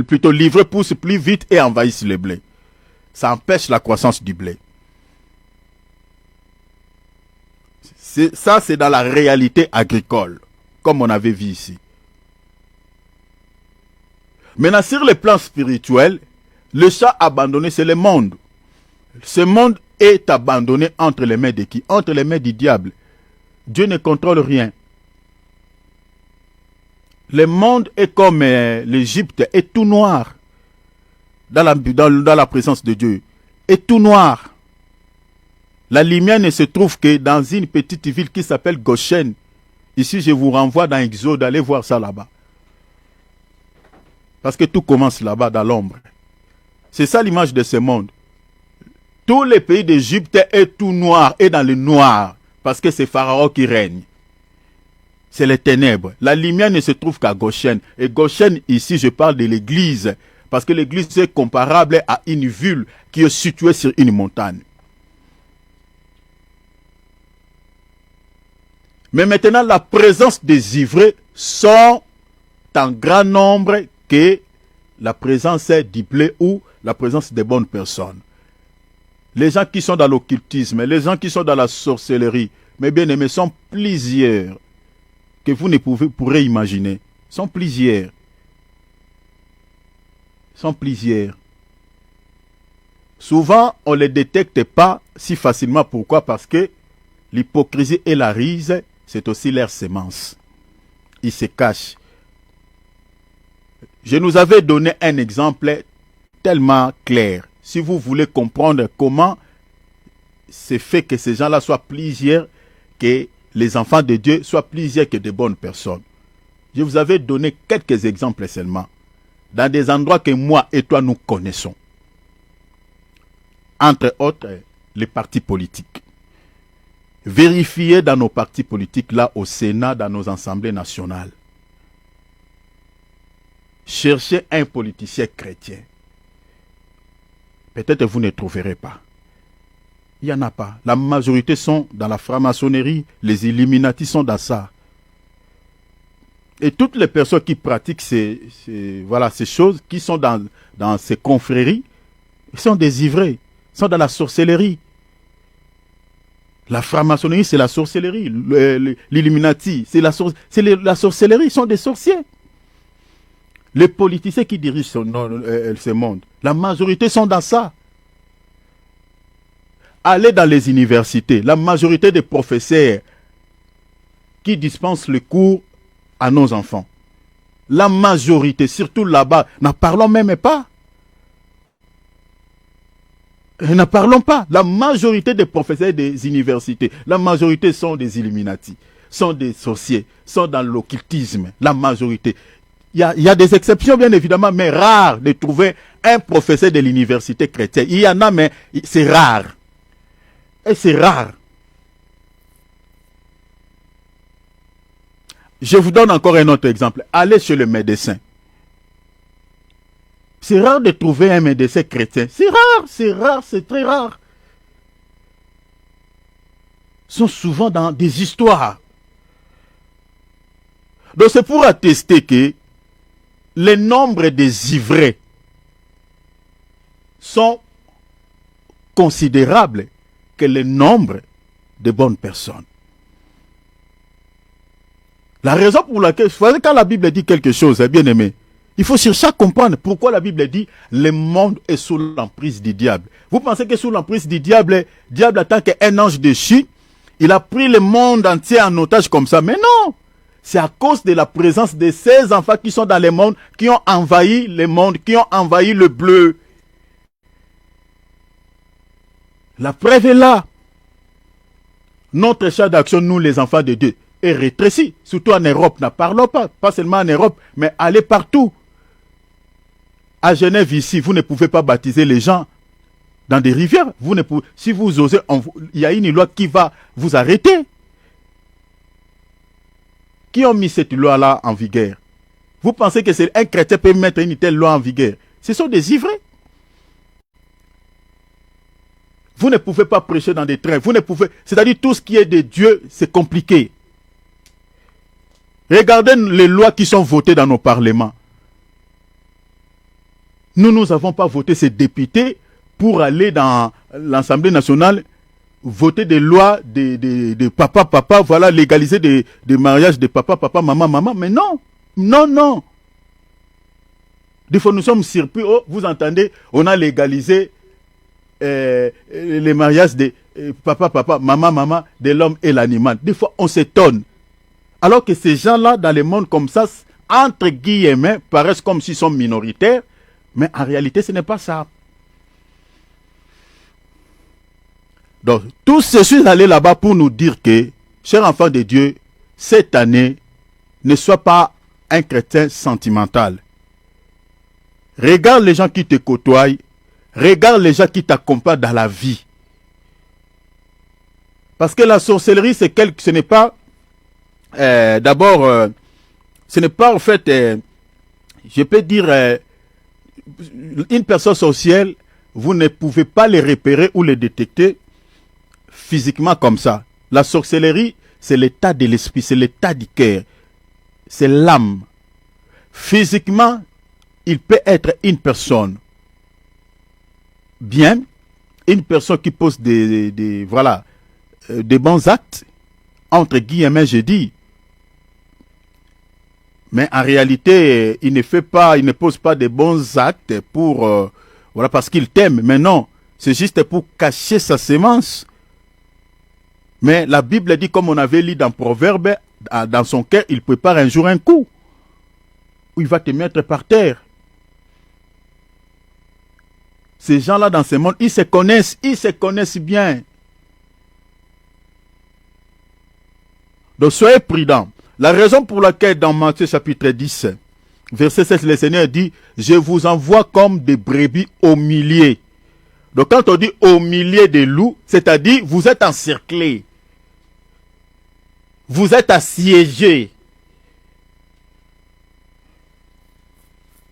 Plutôt, l'ivraie pousse plus vite et envahisse le blé. Ça empêche la croissance du blé. Ça, c'est dans la réalité agricole, comme on avait vu ici. Maintenant, sur le plan spirituel, le chat abandonné, c'est le monde. Ce monde est abandonné entre les mains de qui? Entre les mains du diable. Dieu ne contrôle rien. Le monde est comme l'Égypte, est tout noir dans la présence de Dieu. Est tout noir. La lumière ne se trouve que dans une petite ville qui s'appelle Goshen. Ici, je vous renvoie dans Exode, allez voir ça là-bas. Parce que tout commence là-bas, dans l'ombre. C'est ça l'image de ce monde. Tous les pays d'Égypte est tout noir, est dans le noir. Parce que c'est Pharaon qui règne. C'est les ténèbres. La lumière ne se trouve qu'à Goshen. Et Goshen, ici, je parle de l'église. Parce que l'église est comparable à une ville qui est située sur une montagne. Mais maintenant, la présence des ivraie sont en grand nombre que la présence du blé ou la présence des bonnes personnes. Les gens qui sont dans l'occultisme, les gens qui sont dans la sorcellerie, mes bien-aimés, sont plusieurs que vous ne pourrez imaginer. Sont plusieurs. Sont plusieurs. Souvent, on ne les détecte pas si facilement. Pourquoi? Parce que l'hypocrisie et la ruse, c'est aussi leur sémence. Ils se cachent. Je nous avais donné un exemple tellement clair. Si vous voulez comprendre comment c'est fait que ces gens-là soient plusieurs, que les enfants de Dieu soient plusieurs que de bonnes personnes. Je vous avais donné quelques exemples seulement. Dans des endroits que moi et toi nous connaissons. Entre autres, les partis politiques. Vérifiez dans nos partis politiques, là au Sénat, dans nos assemblées nationales. Cherchez un politicien chrétien. Peut-être vous ne trouverez pas. Il n'y en a pas. La majorité sont dans la franc-maçonnerie, les Illuminati sont dans ça. Et toutes les personnes qui pratiquent ces choses, qui sont dans ces confréries, sont des ivraie, sont dans la sorcellerie. La franc-maçonnerie, c'est la sorcellerie. L'Illuminati, c'est la sorcellerie, ils sont des sorciers. Les politiciens qui dirigent ce monde, la majorité sont dans ça. Allez dans les universités, la majorité des professeurs qui dispensent le cours à nos enfants. La majorité, surtout là-bas, n'en parlons même pas. N'en parlons pas. La majorité des professeurs des universités, la majorité sont des Illuminati, sont des sorciers, sont dans l'occultisme. La majorité. Il y a des exceptions, bien évidemment, mais rare de trouver un professeur de l'université chrétienne. Il y en a, mais c'est rare. Et c'est rare. Je vous donne encore un autre exemple. Allez chez le médecin. C'est rare de trouver un médecin chrétien. C'est rare, c'est très rare. Ils sont souvent dans des histoires. Donc c'est pour attester que le nombre des ivraies sont considérables que le nombre de bonnes personnes. La raison pour laquelle, quand la Bible dit quelque chose, bien aimé, il faut chercher à comprendre pourquoi la Bible dit le monde est sous l'emprise du diable. Vous pensez que sous l'emprise du diable, diable en tant qu'un ange déchu, il a pris le monde entier en otage comme ça. Mais non! C'est à cause de la présence de ces enfants qui sont dans le monde, qui ont envahi le monde, qui ont envahi le bleu. La preuve est là. Notre champ d'action, nous les enfants de Dieu, est rétréci. Surtout en Europe, n'en parlons pas. Pas seulement en Europe, mais allez partout. À Genève, ici, vous ne pouvez pas baptiser les gens dans des rivières. Vous ne pouvez, si vous osez, il y a une loi qui va vous arrêter. Qui ont mis cette loi-là en vigueur? Vous pensez que c'est un chrétien peut mettre une telle loi en vigueur? Ce sont des ivraies. Vous ne pouvez pas prêcher dans des trains. Vous ne pouvez, c'est-à-dire tout ce qui est de Dieu, c'est compliqué. Regardez les lois qui sont votées dans nos parlements. Nous n'avons pas voté ces députés pour aller dans l'Assemblée nationale voter des lois de papa, voilà, légaliser des mariages de papa, maman, mais non, non. Des fois, nous sommes surpris, oh, vous entendez, on a légalisé les mariages de papa, maman, de l'homme et l'animal. Des fois, on s'étonne. Alors que ces gens-là, dans le monde comme ça, entre guillemets, paraissent comme s'ils sont minoritaires, mais en réalité, ce n'est pas ça. Donc, tous ceux-ci sont allés là-bas pour nous dire que, chers enfants de Dieu, cette année, ne sois pas un chrétien sentimental. Regarde les gens qui te côtoient, regarde les gens qui t'accompagnent dans la vie. Parce que la sorcellerie, ce n'est pas, d'abord, ce n'est pas en fait, je peux dire, une personne sorcière, vous ne pouvez pas les repérer ou les détecter physiquement comme ça. La sorcellerie, c'est l'état de l'esprit, c'est l'état du cœur, c'est l'âme. Physiquement, il peut être une personne bien, une personne qui pose des bons actes, entre guillemets, je dis. Mais en réalité, il ne pose pas de bons actes pour, voilà, parce qu'il t'aime. Mais non, c'est juste pour cacher sa sémence. Mais la Bible dit, comme on avait lu dans Proverbe, dans son cœur, il prépare un jour un coup, où il va te mettre par terre. Ces gens-là dans ce monde, ils se connaissent bien. Donc soyez prudents. La raison pour laquelle dans Matthieu chapitre 10, verset 16, le Seigneur dit, je vous envoie comme des brebis au milieu. Donc quand on dit au milieu des loups, c'est-à-dire vous êtes encerclés. Vous êtes assiégés.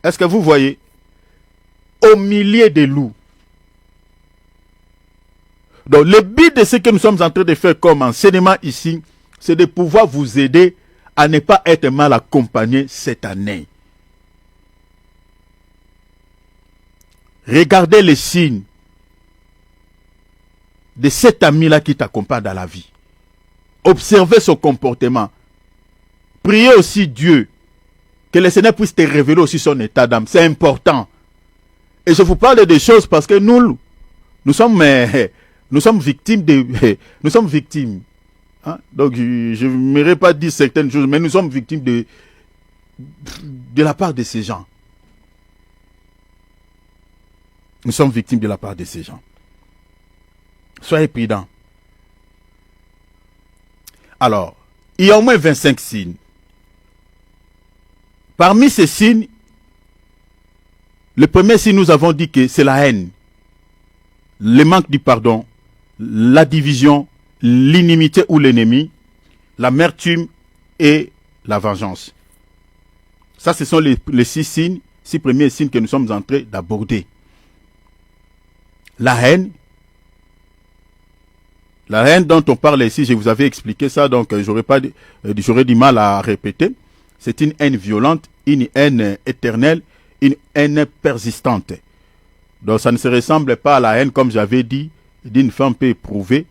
Est-ce que vous voyez? Au milieu des loups. Donc le but de ce que nous sommes en train de faire comme enseignement ici, c'est de pouvoir vous aider à ne pas être mal accompagné cette année. Regardez les signes de cet ami-là qui t'accompagne dans la vie. Observez son comportement. Priez aussi Dieu, que le Seigneur puisse te révéler aussi son état d'âme. C'est important. Et je vous parle des choses parce que nous sommes victimes nous sommes victimes. Hein? Donc je n'aimerais pas dire certaines choses, mais nous sommes victimes de la part de ces gens. Nous sommes victimes de la part de ces gens. Soyez prudents. Alors, il y a au moins 25 signes. Parmi ces signes, le premier signe, nous avons dit que c'est la haine, le manque du pardon, la division, l'inimitié ou l'ennemi, l'amertume et la vengeance. Ça, ce sont les 6 premiers signes que nous sommes en train d'aborder. La haine dont on parle ici, je vous avais expliqué ça, donc j'aurais du mal à répéter. C'est une haine violente, une haine éternelle, une haine persistante. Donc ça ne se ressemble pas à la haine, comme j'avais dit, d'une femme peut éprouver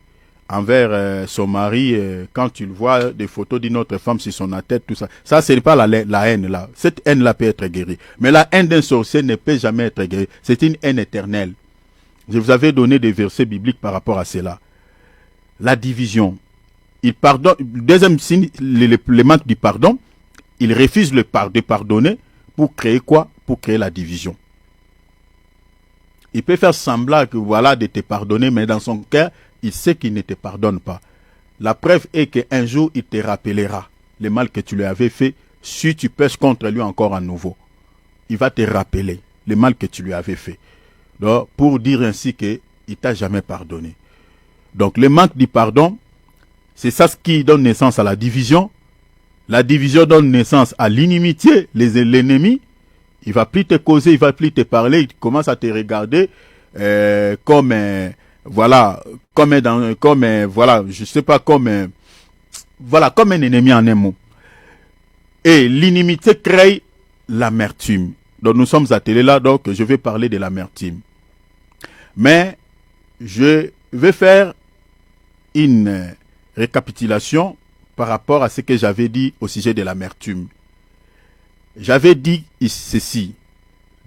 envers son mari quand tu vois des photos d'une autre femme sur son tête, tout ça. Ça, ce n'est pas la haine là. Cette haine-là peut être guérie. Mais la haine d'un sorcier ne peut jamais être guérie. C'est une haine éternelle. Je vous avais donné des versets bibliques par rapport à cela. La division. Il pardonne. Deuxième signe, le manque du pardon. Il refuse de pardonner pour créer quoi? Pour créer la division. Il peut faire semblant que voilà de te pardonner, mais dans son cœur, il sait qu'il ne te pardonne pas. La preuve est qu'un jour, il te rappellera le mal que tu lui avais fait. Si tu pèches contre lui encore à nouveau, il va te rappeler le mal que tu lui avais fait. Donc, pour dire ainsi qu'il ne t'a jamais pardonné. Donc, le manque du pardon, c'est ça ce qui donne naissance à la division. La division donne naissance à l'inimitié, l'ennemi. Il va plus te causer, il va plus te parler, il commence à te regarder comme un ennemi en un mot. Et l'inimitié crée l'amertume. Donc nous sommes attelés là, donc je vais parler de l'amertume. Mais je vais faire une récapitulation par rapport à ce que j'avais dit au sujet de l'amertume. J'avais dit ceci.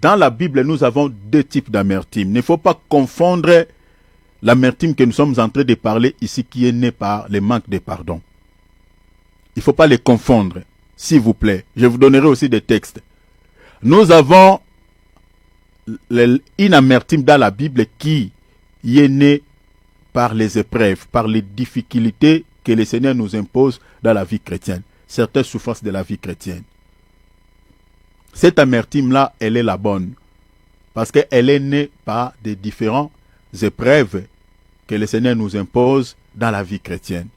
Dans la Bible, nous avons deux types d'amertume. Il ne faut pas confondre l'amertume que nous sommes en train de parler ici, qui est née par le manque de pardon. Il ne faut pas les confondre, s'il vous plaît. Je vous donnerai aussi des textes. Nous avons une amertume dans la Bible qui est née par les épreuves, par les difficultés que le Seigneur nous impose dans la vie chrétienne, certaines souffrances de la vie chrétienne. Cette amertume-là, elle est la bonne, parce qu'elle est née par des différentes épreuves que le Seigneur nous impose dans la vie chrétienne.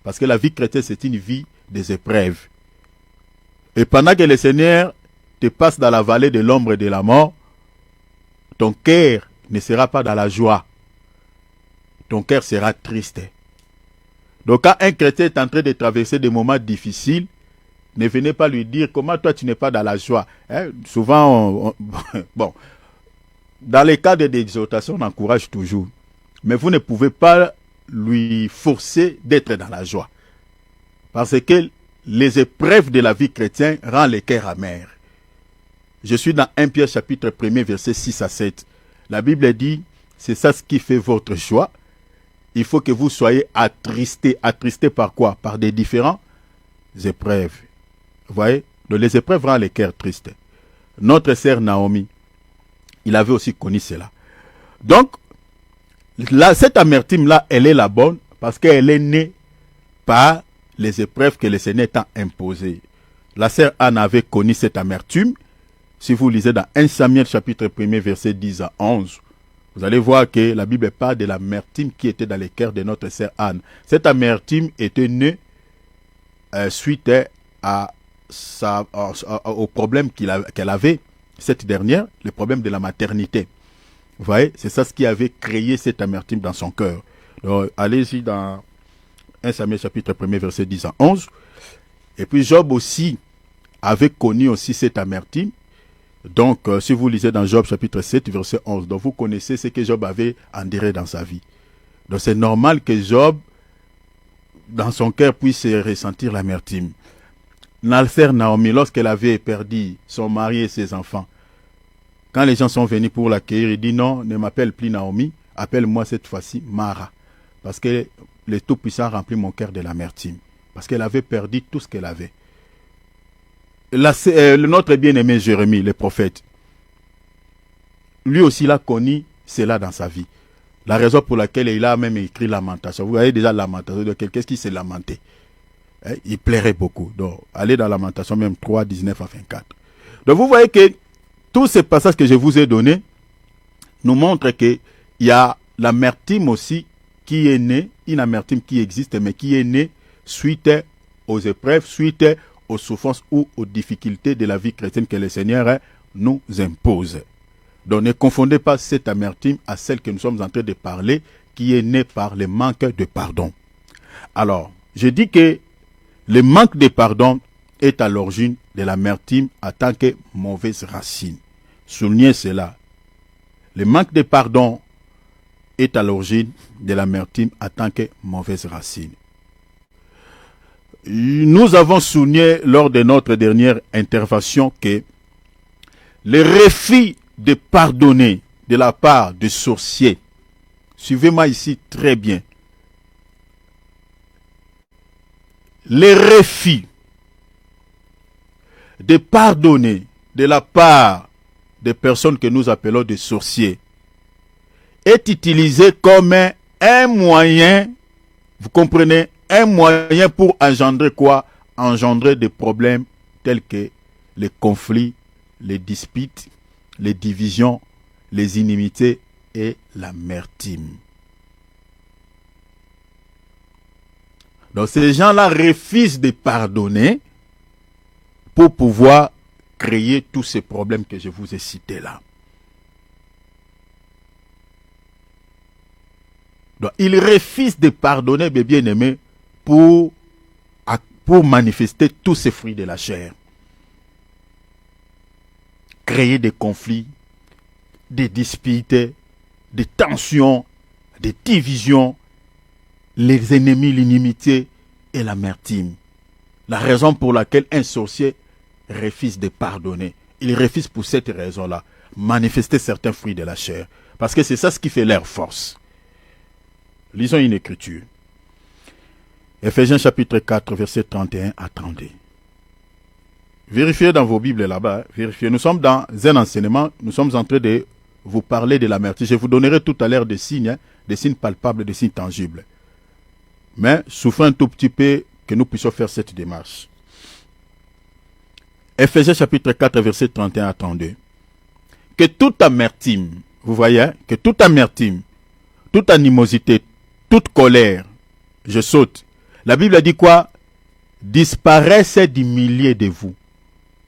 Parce que la vie chrétienne, c'est une vie des épreuves. Et pendant que le Seigneur te passe dans la vallée de l'ombre et de la mort, ton cœur ne sera pas dans la joie. Ton cœur sera triste. Donc quand un chrétien est en train de traverser des moments difficiles, ne venez pas lui dire comment toi tu n'es pas dans la joie. Souvent, bon, dans les cas d'exhortation, on encourage toujours. Mais vous ne pouvez pas lui forcer d'être dans la joie. Parce que les épreuves de la vie chrétienne rendent les cœurs amers. Je suis dans 1 Pierre chapitre 1 verset 6 à 7. La Bible dit, c'est ça ce qui fait votre joie. Il faut que vous soyez attristés. Attristés par quoi? Par des différentes épreuves. Vous voyez? Donc les épreuves rendent les cœurs tristes. Notre sœur Naomi, il avait aussi connu cela. Donc, là, cette amertume-là, elle est la bonne parce qu'elle est née par les épreuves que le Seigneur t'a imposées. La sœur Anne avait connu cette amertume. Si vous lisez dans 1 Samuel chapitre 1 verset 10 à 11, vous allez voir que la Bible parle de l'amertume qui était dans les cœurs de notre sœur Anne. Cette amertume était née suite au problème qu'elle avait, cette dernière, le problème de la maternité. Vous voyez, c'est ça ce qui avait créé cette amertume dans son cœur. Donc, allez-y dans 1 Samuel chapitre 1 verset 10 à 11. Et puis Job aussi avait connu aussi cette amertume. Donc, si vous lisez dans Job chapitre 7 verset 11, donc vous connaissez ce que Job avait enduré dans sa vie. Donc c'est normal que Job, dans son cœur, puisse ressentir l'amertume. La sœur Naomi, lorsqu'elle avait perdu son mari et ses enfants, quand les gens sont venus pour l'accueillir, il dit non, ne m'appelle plus Naomi, appelle-moi cette fois-ci Mara. Parce que le Tout-Puissant remplit mon cœur de l'amertume. Parce qu'elle avait perdu tout ce qu'elle avait. Notre bien-aimé Jérémie, le prophète, lui aussi l'a connu cela dans sa vie. La raison pour laquelle il a même écrit Lamentation. Vous voyez déjà Lamentation de quelqu'un qui s'est lamenté. Il plairait beaucoup. Donc, allez dans Lamentation même 3, 19 à 24. Donc, vous voyez que tous ces passages que je vous ai donnés nous montrent qu'il y a l'amertume aussi qui est née, une amertume qui existe, mais qui est née suite aux épreuves, suite aux souffrances ou aux difficultés de la vie chrétienne que le Seigneur nous impose. Donc ne confondez pas cette amertume à celle que nous sommes en train de parler, qui est née par le manque de pardon. Alors, je dis que le manque de pardon est à l'origine de l'amertume en tant que mauvaise racine. Soulignez cela. Le manque de pardon est à l'origine de l'amertume en tant que mauvaise racine. Nous avons souligné lors de notre dernière intervention que le refus de pardonner de la part des sorciers, suivez-moi ici très bien, le refus de pardonner de la part des personnes que nous appelons des sorciers est utilisé comme un moyen, vous comprenez, un moyen pour engendrer quoi? Engendrer des problèmes tels que les conflits, les disputes, les divisions, les inimités et l'amertume. Donc ces gens-là refusent de pardonner pour pouvoir créer tous ces problèmes que je vous ai cités là. Donc ils refusent de pardonner, mes bien-aimés, pour manifester tous ces fruits de la chair. créer des conflits, des disputes, des tensions, des divisions, les ennemis, l'inimitié et l'amertume. La raison pour laquelle un sorcier refuse de pardonner. Il refuse pour cette raison-là, manifester certains fruits de la chair. Parce que c'est ça ce qui fait leur force. Lisons une écriture. Ephésiens chapitre 4, versets 31 à 32. Vérifiez dans vos Bibles là-bas. Vérifiez. Nous sommes dans un enseignement. Nous sommes en train de vous parler de l'amertume. Je vous donnerai tout à l'heure des signes palpables, des signes tangibles. Mais souffrez un tout petit peu que nous puissions faire cette démarche. Ephésiens chapitre 4, versets 31 à 32. Que toute amertume, vous voyez, que toute amertume, toute animosité, toute colère, je saute. La Bible dit quoi? Disparaisse du milieu de vous.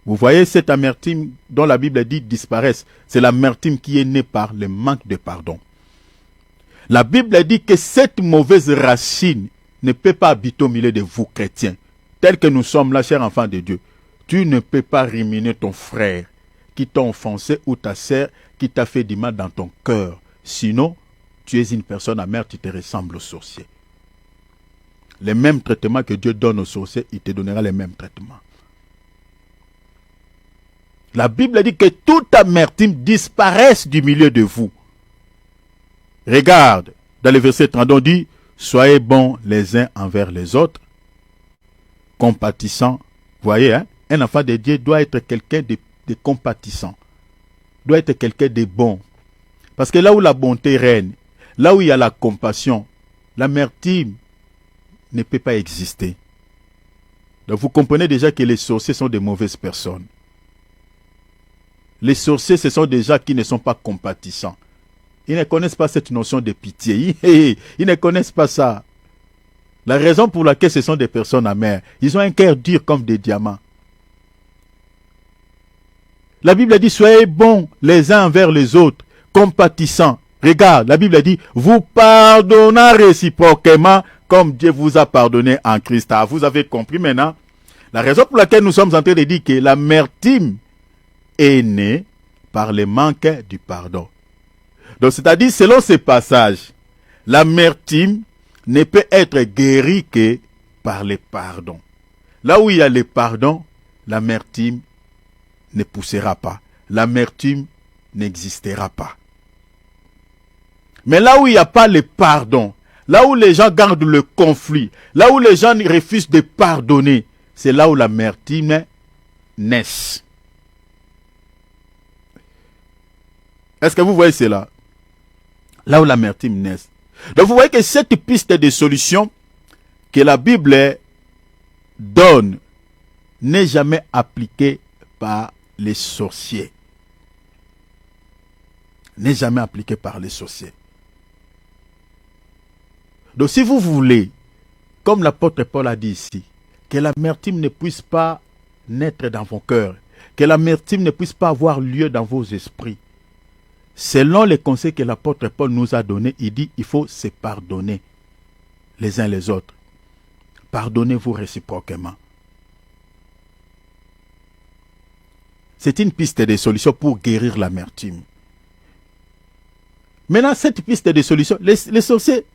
Vous voyez cette amertume dont la Bible dit disparaisse. C'est l'amertume qui est née par le manque de pardon. La Bible dit que cette mauvaise racine ne peut pas habiter au milieu de vous, chrétiens. Tels que nous sommes là, chers enfants de Dieu. Tu ne peux pas ruminer ton frère qui t'a offensé ou ta sœur qui t'a fait du mal dans ton cœur. Sinon, tu es une personne amère, tu te ressembles au sorcier. Les mêmes traitements que Dieu donne aux sorciers, il te donnera les mêmes traitements. La Bible dit que toute amertume disparaisse du milieu de vous. Regarde, dans le verset 30, on dit, soyez bons les uns envers les autres, compatissants. Vous voyez, hein? Un enfant de Dieu doit être quelqu'un de compatissant, doit être quelqu'un de bon. Parce que là où la bonté règne, là où il y a la compassion, l'amertume ne peut pas exister. Donc vous comprenez déjà que les sorciers sont de mauvaises personnes. Les sorciers, ce sont des gens qui ne sont pas compatissants. Ils ne connaissent pas cette notion de pitié. Ils ne connaissent pas ça. La raison pour laquelle ce sont des personnes amères, ils ont un cœur dur comme des diamants. La Bible dit, soyez bons les uns envers les autres, compatissants. Regarde, la Bible dit, vous pardonnez réciproquement comme Dieu vous a pardonné en Christ. Ah, vous avez compris maintenant? La raison pour laquelle nous sommes en train de dire que l'amertume est née par le manque du pardon. Donc, c'est-à-dire, selon ces passages, l'amertume ne peut être guérie que par le pardon. Là où il y a le pardon, l'amertume ne poussera pas. L'amertume n'existera pas. Mais là où il n'y a pas le pardon, là où les gens gardent le conflit, là où les gens refusent de pardonner, c'est là où l'amertume naît. Est-ce que vous voyez cela? Là où l'amertume naît. Donc vous voyez que cette piste de solution que la Bible donne n'est jamais appliquée par les sorciers. N'est jamais appliquée par les sorciers. Donc si vous voulez, comme l'apôtre Paul a dit ici, que l'amertume ne puisse pas naître dans vos cœurs, que l'amertume ne puisse pas avoir lieu dans vos esprits, selon les conseils que l'apôtre Paul nous a donnés, il dit il faut se pardonner les uns les autres. Pardonnez-vous réciproquement. C'est une piste de solution pour guérir l'amertume. Maintenant, cette piste de solution, les sorciers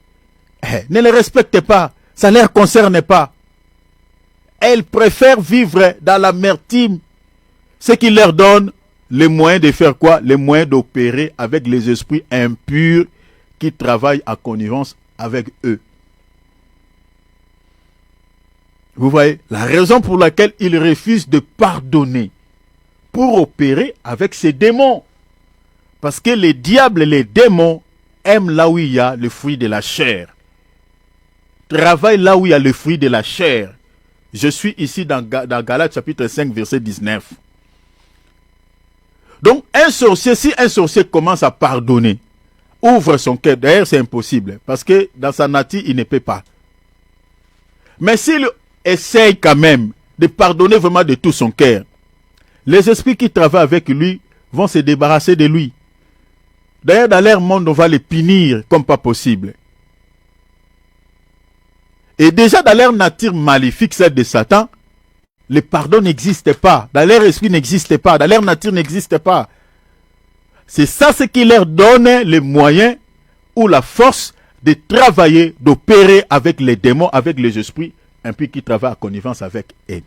ne les respectent pas. Ça ne les concerne pas. Elles préfèrent vivre dans l'amertume. Ce qui leur donne les moyens de faire quoi? Les moyens d'opérer avec les esprits impurs qui travaillent en connivence avec eux. Vous voyez, la raison pour laquelle ils refusent de pardonner pour opérer avec ces démons. Parce que les diables et les démons aiment là où il y a le fruit de la chair. Travaillent là où il y a le fruit de la chair. Je suis ici dans Galates chapitre 5 verset 19. Donc un sorcier, si un sorcier commence à pardonner, ouvre son cœur, d'ailleurs c'est impossible, parce que dans sa nature il ne peut pas. Mais s'il essaye quand même de pardonner vraiment de tout son cœur, les esprits qui travaillent avec lui vont se débarrasser de lui. D'ailleurs dans leur monde on va les punir comme pas possible. Et déjà dans leur nature maléfique, celle de Satan, Le pardon n'existe pas. Dans leur esprit n'existe pas. Dans leur nature n'existe pas. C'est ça ce qui leur donne les moyens ou la force de travailler, d'opérer avec les démons, avec les esprits, et puis qui travaillent en connivence avec eux.